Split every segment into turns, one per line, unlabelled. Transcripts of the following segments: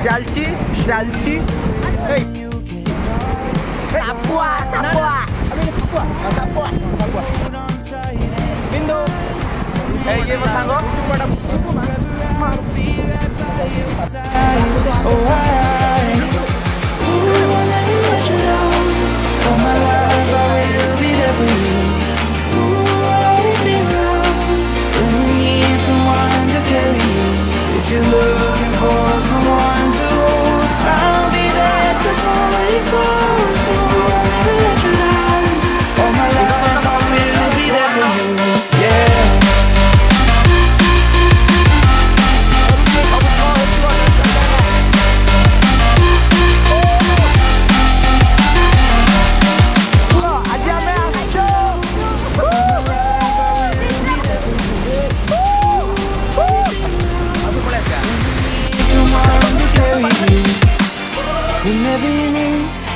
চালছি চালছি এই সাপুয়া সাপুয়া আমি সাপুয়া সাপুয়া সাপুয়া বিন্দু এই যে mo সাঙ্গ কোটা
All my life I will be there for you. Ooh, I'll always be around when you need someone to carry you. If you're looking for someone to hold, I'll be there to pull you close. Ooh, I'll never let you down. All my life I will be there for you. Yeah.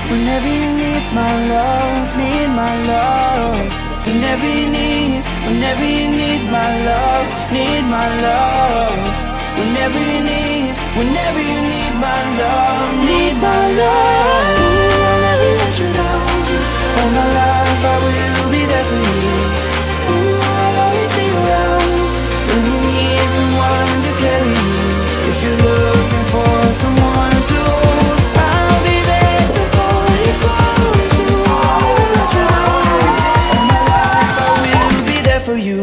Whenever you need my love, need my love. Whenever you need my love, need my love. Whenever you need my love, need my love. Ooh, I'll never let you down. All my life I will be there for you. Ooh, I'll always be around when you need someone to carry you. If you're looking for someone to hold, I'll be there to pull you close. Ooh, I'll never let you down. All my life I will be there for you.